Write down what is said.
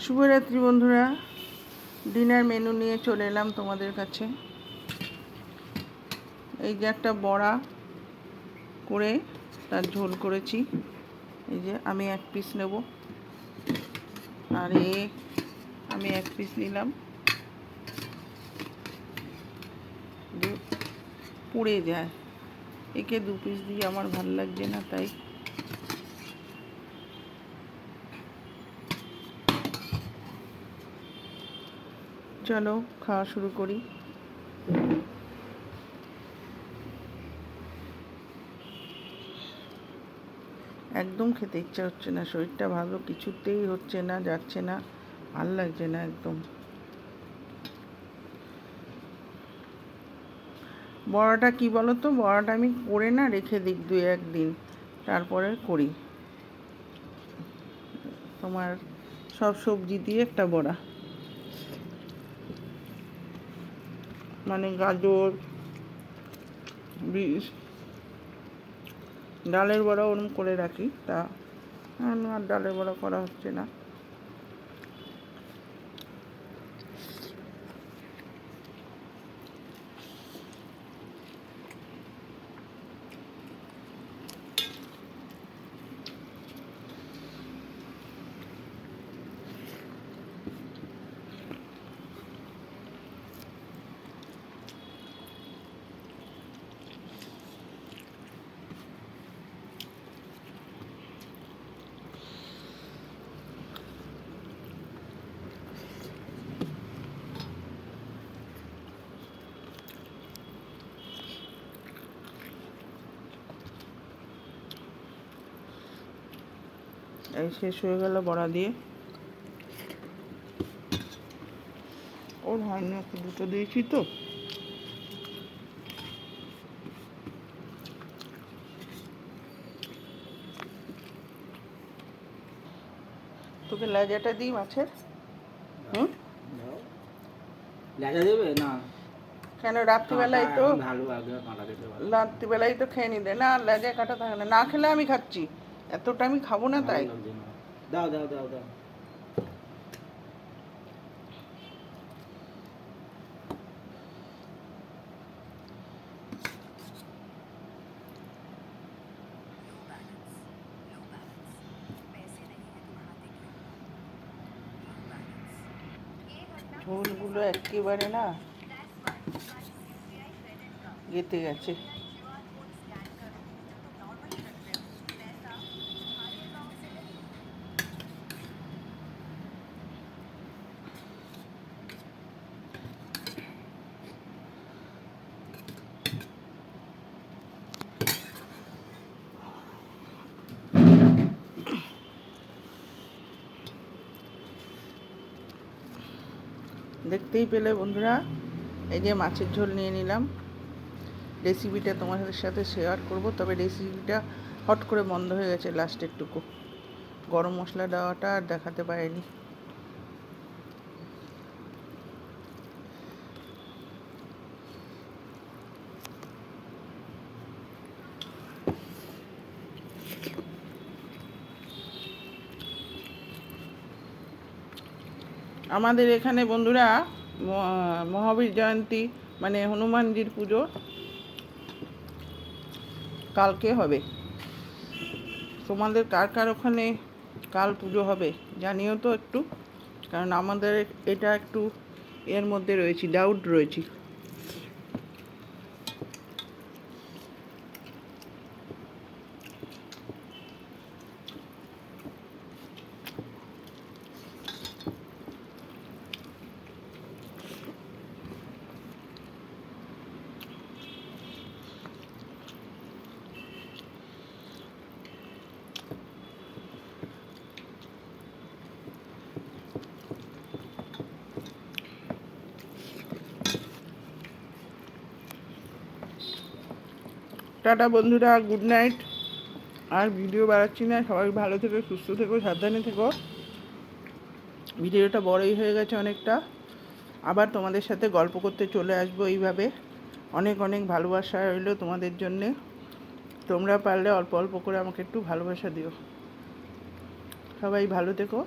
শুভরাত্রি বন্ধুরা, dinner menu নিয়ে চলে এলাম তোমাদের কাছে। এই যে একটা বড়া করে তার ঝোল করেছি। এই যে আমি এক পিস নেব, আর আমি এক পিস নিলাম। পুড়ে যায়, একে দু পিস দিয়ে আমার ভালো লাগছে না, তাই চলো খাওয়া শুরু করি। একদম খেতে ইচ্ছা হচ্ছে না, শরীরটা ভালো কিছুতেই হচ্ছে না, যাচ্ছে না, ভাল লাগছে না একদম। বড়াটা কি বলো তো, বড়াটা আমি করে না রেখে দিই 2-1 দিন, তারপরে করি। তোমার সব সবজি দিয়ে একটা বড়া, মানে গাজর, বিট, ডালের বড়া ওরম করে রাখি, তা আর ডালের বড়া করা হচ্ছে না। এই শেষ হয়ে গেল বড়া দিয়ে। ওর হয়নি, একটু দুটো দিয়েছি তো। তোকে লেজাটা দিই মাছের। লেজা দেবে না কেন, রাত্রিবেলায় তো রাত্রিবেলায় তো খেয়ে নিলে না, লেজা কাটা থাকে না, না খেলে আমি খাচ্ছি, এতটা আমি খাবো না তাই। দাও দাও দাও দাও। ঝোলগুলো একেবারে না গেতে গেছে। দেখতেই পেলে বন্ধুরা, এই যে মাছের ঝোল নিয়ে নিলাম। রেসিপিটা তোমাদের সাথে শেয়ার করব, তবে রেসিপিটা হট করে বন্ধ হয়ে গেছে লাস্টের টুকু, গরম মশলা দেওয়াটা আর দেখাতে পারিনি। আমাদের এখানে বন্ধুরা মহাবীর জয়ন্তী মানে হনুমানজির পুজো কালকে হবে। তোমাদের কার কার ওখানে কাল পুজো হবে জানিও তো একটু, কারণ আমাদের এটা একটু এর মধ্যে রয়েছি, ডাউট রয়েছি। টাটা বন্ধুরা, গুড নাইট। আর ভিডিও বাড়াচ্ছি না, সবাই ভালো থেকো, সুস্থ থেকো, সাবধানে থেকো। ভিডিওটা বড়ই হয়ে গেছে অনেকটা, আবার তোমাদের সাথে গল্প করতে চলে আসবো এইভাবে। অনেক অনেক ভালোবাসা রইলো তোমাদের জন্যে। তোমরা পারলে অল্প অল্প করে আমাকে একটু ভালোবাসা দিও। সবাই ভালো থেকো।